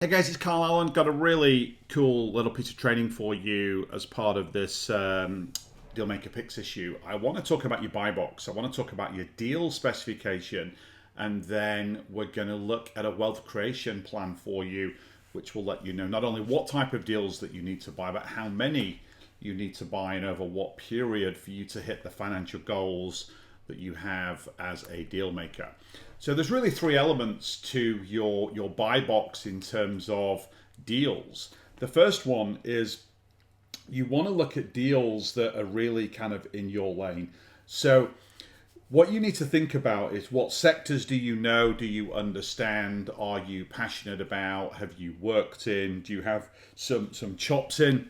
Hey guys, it's Carl Allen. Got a really cool little piece of training for you as part of this Dealmaker Picks issue. I want to talk about your buy box. I want to talk about your deal specification, and then we're going to look at a wealth creation plan for you, which will let you know not only what type of deals that you need to buy, but how many you need to buy and over what period for you to hit the financial goals that you have as a deal maker. So there's really three elements to your buy box in terms of deals. The first one is you want to look at deals that are really kind of in your lane. So what you need to think about is, what sectors do you know, do you understand, are you passionate about, have you worked in, do you have some chops in?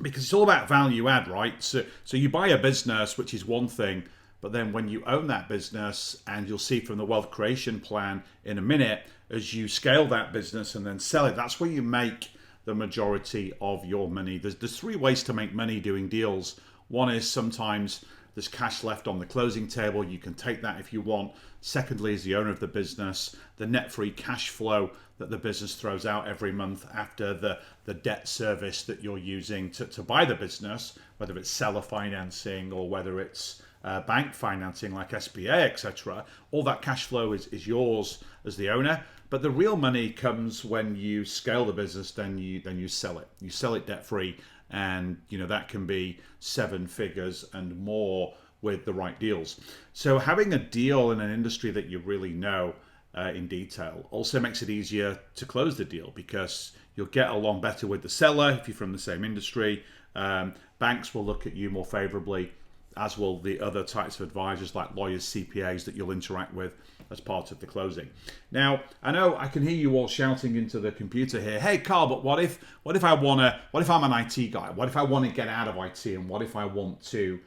Because it's all about value add, right? So you buy a business, which is one thing, but then when you own that business, and you'll see from the wealth creation plan in a minute, as you scale that business and then sell it, that's where you make the majority of your money. There's three ways to make money doing deals. One is sometimes there's cash left on the closing table. You can take that if you want. Secondly, as the owner of the business, the net free cash flow that the business throws out every month after the debt service that you're using to buy the business, whether it's seller financing or whether it's bank financing like SBA, etc. All that cash flow is yours as the owner. But the real money comes when you scale the business, then you sell it. You sell it debt free, and that can be seven figures and more with the right deals. So having a deal in an industry that you really know in detail also makes it easier to close the deal, because you'll get along better with the seller if you're from the same industry. Banks will look at you more favorably, as will the other types of advisors like lawyers, CPAs that you'll interact with as part of the closing. Now, I know I can hear you all shouting into the computer here, "Hey Carl, but what if I'm an IT guy? What if I want to get out of IT, and what if I want to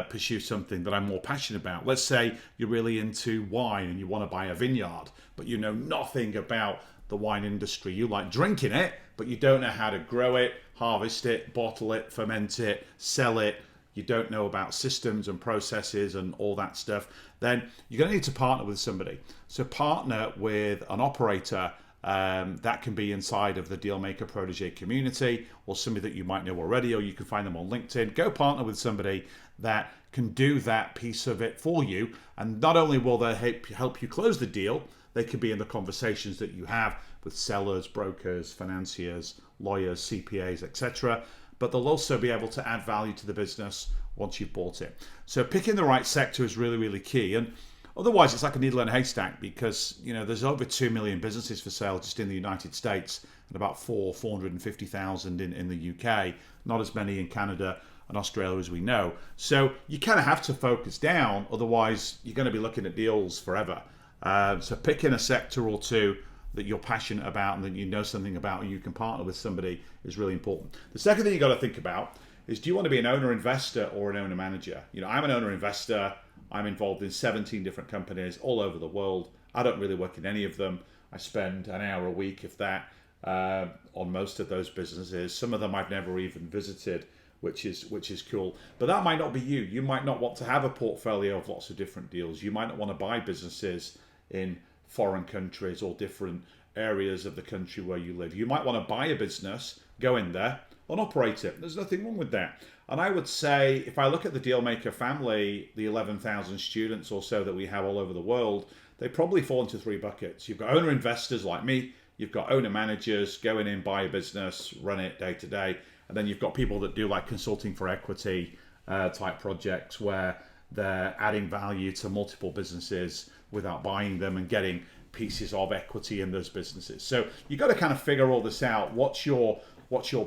pursue something that I'm more passionate about? Let's say you're really into wine and you want to buy a vineyard, but you know nothing about the wine industry. You like drinking it, but you don't know how to grow it, harvest it, bottle it, ferment it, sell it. You don't know about systems and processes and all that stuff. Then you're going to need to partner with somebody. So partner with an operator that can be inside of the Dealmaker Protege community, or somebody that you might know already, or you can find them on LinkedIn. Go partner with somebody that can do that piece of it for you. And not only will they help you close the deal, they can be in the conversations that you have with sellers, brokers, financiers, lawyers, CPAs, etc. But they'll also be able to add value to the business once you've bought it. So picking the right sector is really, really key. And otherwise, it's like a needle in a haystack, because there's over 2 million businesses for sale just in the United States, and about 450,000 in the UK. Not as many in Canada and Australia as we know. So you kind of have to focus down, otherwise you're going to be looking at deals forever. So picking a sector or two that you're passionate about and that you know something about, and you can partner with somebody, is really important. The second thing you got to think about is, do you want to be an owner investor or an owner manager? I'm an owner investor. I'm involved in 17 different companies all over the world. I don't really work in any of them. I spend an hour a week, if that, on most of those businesses. Some of them I've never even visited, which is cool. But that might not be you. You might not want to have a portfolio of lots of different deals. You might not want to buy businesses in foreign countries or different areas of the country where you live. You might want to buy a business, go in there and operate it. There's nothing wrong with that. And I would say, if I look at the Dealmaker family, the 11,000 students or so that we have all over the world, they probably fall into three buckets. You've got owner investors like me, you've got owner managers, going in, buy a business, run it day to day, and then you've got people that do like consulting for equity type projects, where they're adding value to multiple businesses without buying them and getting pieces of equity in those businesses. So you got to kind of figure all this out. What's your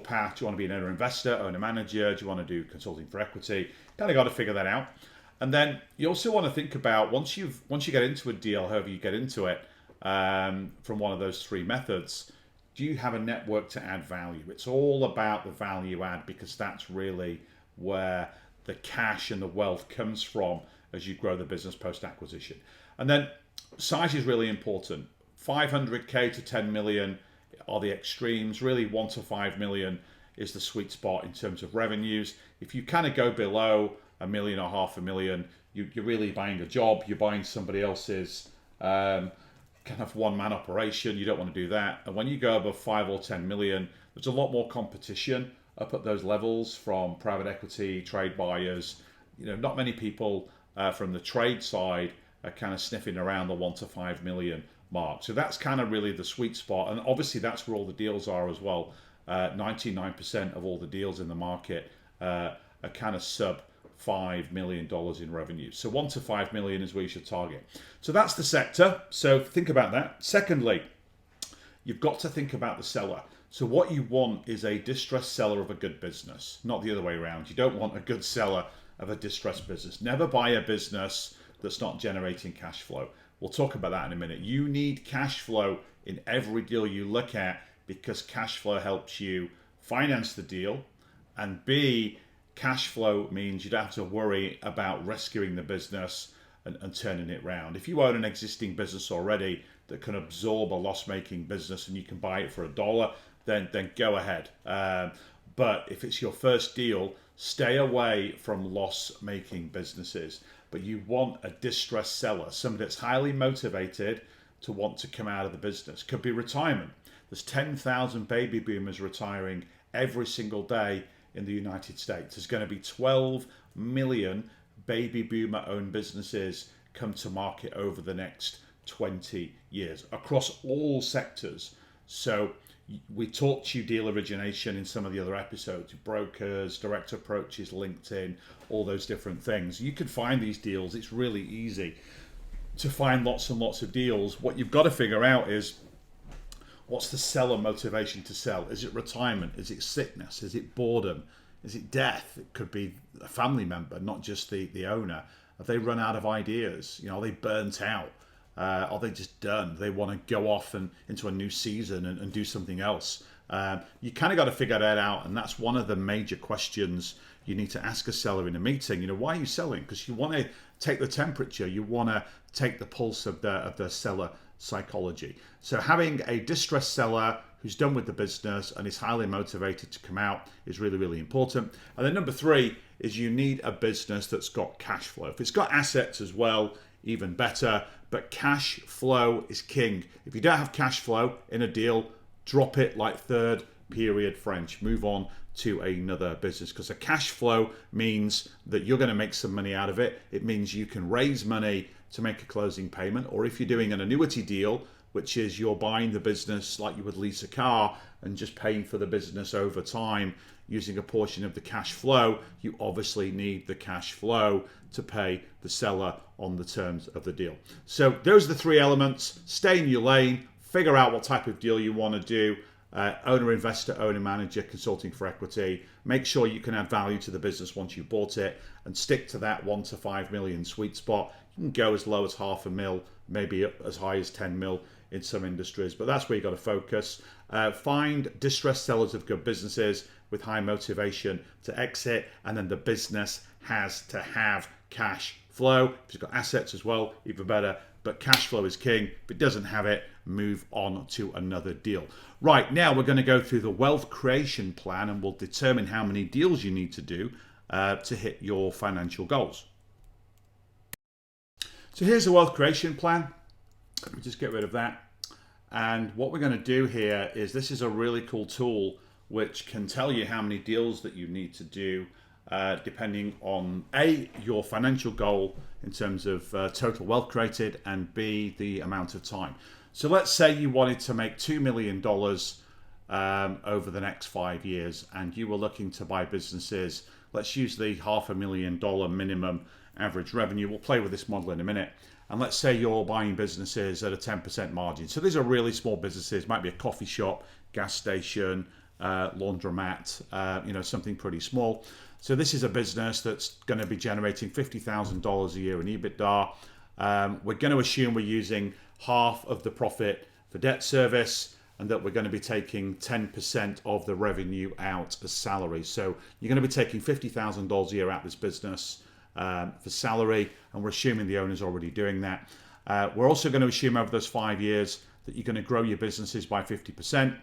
path? Do you want to be an owner investor, owner manager? Do you want to do consulting for equity? Kind of got to figure that out. And then you also want to think about, once you get into a deal, however you get into it, from one of those three methods, do you have a network to add value? It's all about the value add, because that's really where the cash and the wealth comes from as you grow the business post acquisition. And then size is really important. 500k to 10 million are the extremes. Really, 1 to 5 million is the sweet spot in terms of revenues. If you kind of go below a million or half a million, you're really buying a job. You're buying somebody else's kind of one-man operation. You don't want to do that. And when you go above 5 or 10 million, there's a lot more competition up at those levels from private equity, trade buyers. Not many people from the trade side are kind of sniffing around the 1 to 5 million mark. So that's kind of really the sweet spot. And obviously that's where all the deals are as well. 99% of all the deals in the market are kind of sub $5 million in revenue. So 1 to 5 million is where you should target. So that's the sector. So think about that. Secondly, you've got to think about the seller. So what you want is a distressed seller of a good business, not the other way around. You don't want a good seller of a distressed business. Never buy a business that's not generating cash flow. We'll talk about that in a minute. You need cash flow in every deal you look at because cash flow helps you finance the deal, and B, cash flow means you don't have to worry about rescuing the business and turning it around. If you own an existing business already that can absorb a loss-making business and you can buy it for $1, then go ahead. But if it's your first deal, stay away from loss-making businesses. But you want a distressed seller, somebody that's highly motivated to want to come out of the business. Could be retirement. There's 10,000 baby boomers retiring every single day in the United States. There's going to be 12 million baby boomer owned businesses come to market over the next 20 years across all sectors. So we talked to you deal origination in some of the other episodes, brokers, direct approaches, LinkedIn, all those different things. You can find these deals. It's really easy to find lots and lots of deals. What you've got to figure out is, what's the seller motivation to sell? Is it retirement? Is it sickness? Is it boredom? Is it death? It could be a family member, not just the owner. Have they run out of ideas? Are they burnt out? Are they just done? They want to go off and into a new season and do something else. You kind of got to figure that out, and that's one of the major questions you need to ask a seller in a meeting. Why are you selling? Because you want to take the temperature. You want to take the pulse of the seller psychology. So having a distressed seller who's done with the business and is highly motivated to come out is really, really important. And then number 3 is you need a business that's got cash flow. If it's got assets as well, even better, but cash flow is king. If you don't have cash flow in a deal, drop it like third period French. Move on to another business, because a cash flow means that you're going to make some money out of it. It means you can raise money to make a closing payment, or if you're doing an annuity deal, which is you're buying the business like you would lease a car and just paying for the business over time using a portion of the cash flow, you obviously need the cash flow to pay the seller on the terms of the deal. So those are the 3 elements. Stay in your lane, figure out what type of deal you want to do. Owner, investor, owner, manager, consulting for equity. Make sure you can add value to the business once you bought it, and stick to that 1 to 5 million sweet spot. You can go as low as $500,000, maybe up as high as 10 mil in some industries, but that's where you got to focus. Find distressed sellers of good businesses with high motivation to exit, and then the business has to have cash flow. If it's got assets as well, even better, but cash flow is king. If it doesn't have it, move on to another deal. Right, now we're going to go through the wealth creation plan, and we'll determine how many deals you need to do to hit your financial goals. So here's the wealth creation plan. Let me just get rid of that. And what we're going to do here is, this is a really cool tool which can tell you how many deals that you need to do depending on A, your financial goal in terms of total wealth created, and B, the amount of time. So let's say you wanted to make $2 million over the next 5 years, and you were looking to buy businesses. Let's use the $500,000 minimum average revenue. We'll play with this model in a minute. And let's say you're buying businesses at a 10% margin. So these are really small businesses, might be a coffee shop, gas station, laundromat, something pretty small. So this is a business that's going to be generating $50,000 a year in EBITDA. We're going to assume we're using half of the profit for debt service, and that we're going to be taking 10% of the revenue out as salary. So you're going to be taking $50,000 a year out of this business for salary, and we're assuming the owner's already doing that. We're also going to assume over those 5 years that you're going to grow your businesses by 50%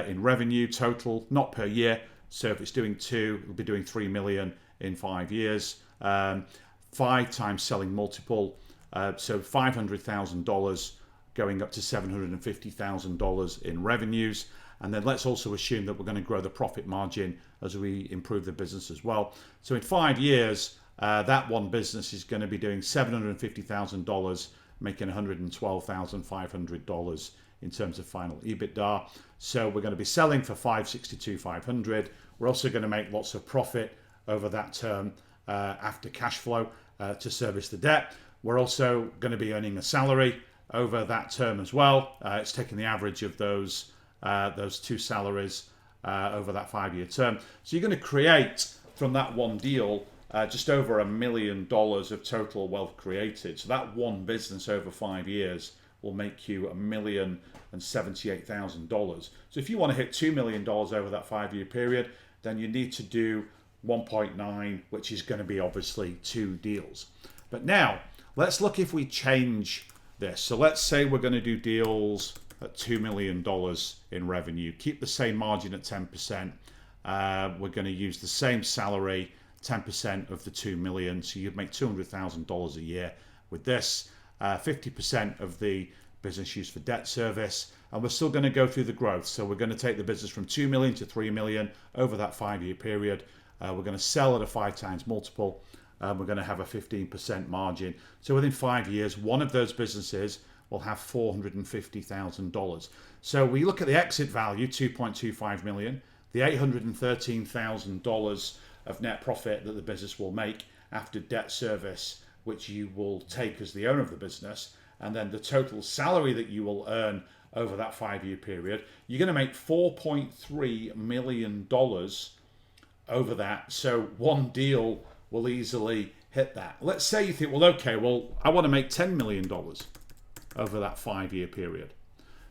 in revenue total, not per year. So if it's doing 2, it'll be doing 3 million in 5 years. 5 times selling multiple, so $500,000 going up to $750,000 in revenues. And then let's also assume that we're going to grow the profit margin as we improve the business as well. So in 5 years, that one business is going to be doing $750,000, making $112,500 in terms of final EBITDA. So we're going to be selling for $562,500. We're also going to make lots of profit over that term after cash flow to service the debt. We're also going to be earning a salary over that term as well. It's taking the average of those two salaries over that 5-year term. So you're going to create from that one deal just over $1 million of total wealth created. So that one business over 5 years will make you $1,078,000. So if you want to hit $2 million over that 5-year period, then you need to do 1.9, which is going to be obviously 2 deals. But now let's look if we change this. So let's say we're going to do deals at $2 million in revenue, keep the same margin at 10%. We're going to use the same salary, 10% of the 2 million. So you'd make $200,000 a year with this. 50% of the business used for debt service, and we're still going to go through the growth. So we're going to take the business from 2 million to 3 million over that 5-year period. We're going to sell at a 5 times multiple. We're going to have a 15% margin. So within 5 years, one of those businesses will have $450,000. So we look at the exit value, 2.25 million, the $813,000 of net profit that the business will make after debt service, which you will take as the owner of the business, and then the total salary that you will earn over that 5-year period. You're going to make $4.3 million over that. So one deal will easily hit that. Let's say you think, well, okay, well, I want to make $10 million over that 5-year period.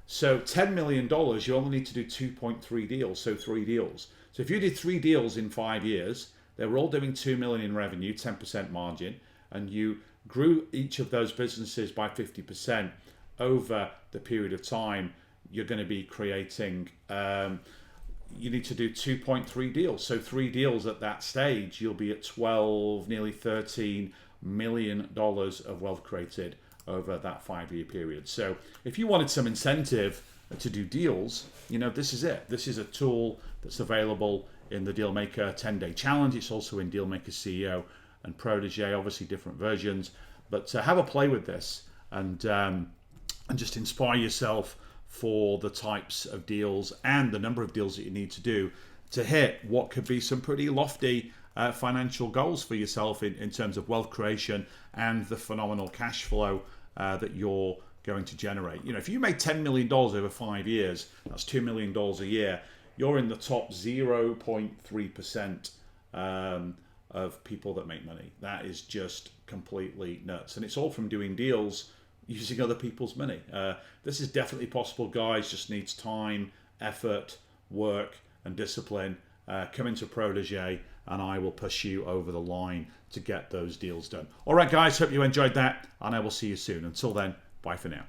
So $10 million, you only need to do 2.3 deals, so 3 deals. So if you did 3 deals in 5 years, they were all doing $2 million in revenue, 10% margin, and you grew each of those businesses by 50% over the period of time, you're going to be creating, you need to do 2.3 deals. So 3 deals at that stage, you'll be at 12, nearly $13 million of wealth created over that 5-year period. So if you wanted some incentive to do deals, you know, this is it. This is a tool that's available in the Dealmaker 10-day challenge. It's also in Dealmaker CEO and Protege, obviously different versions. But have a play with this and just inspire yourself for the types of deals and the number of deals that you need to do to hit what could be some pretty lofty financial goals for yourself in terms of wealth creation and the phenomenal cash flow that you're going to generate. You know, if you make $10 million over 5 years, that's $2 million a year. You're in the top 0.3% of people that make money. That is just completely nuts. And it's all from doing deals using other people's money. This is definitely possible, guys. Just needs time, effort, work, and discipline. Come into Protege and I will push you over the line to get those deals done. All right, guys, hope you enjoyed that, and I will see you soon. Until then, bye for now.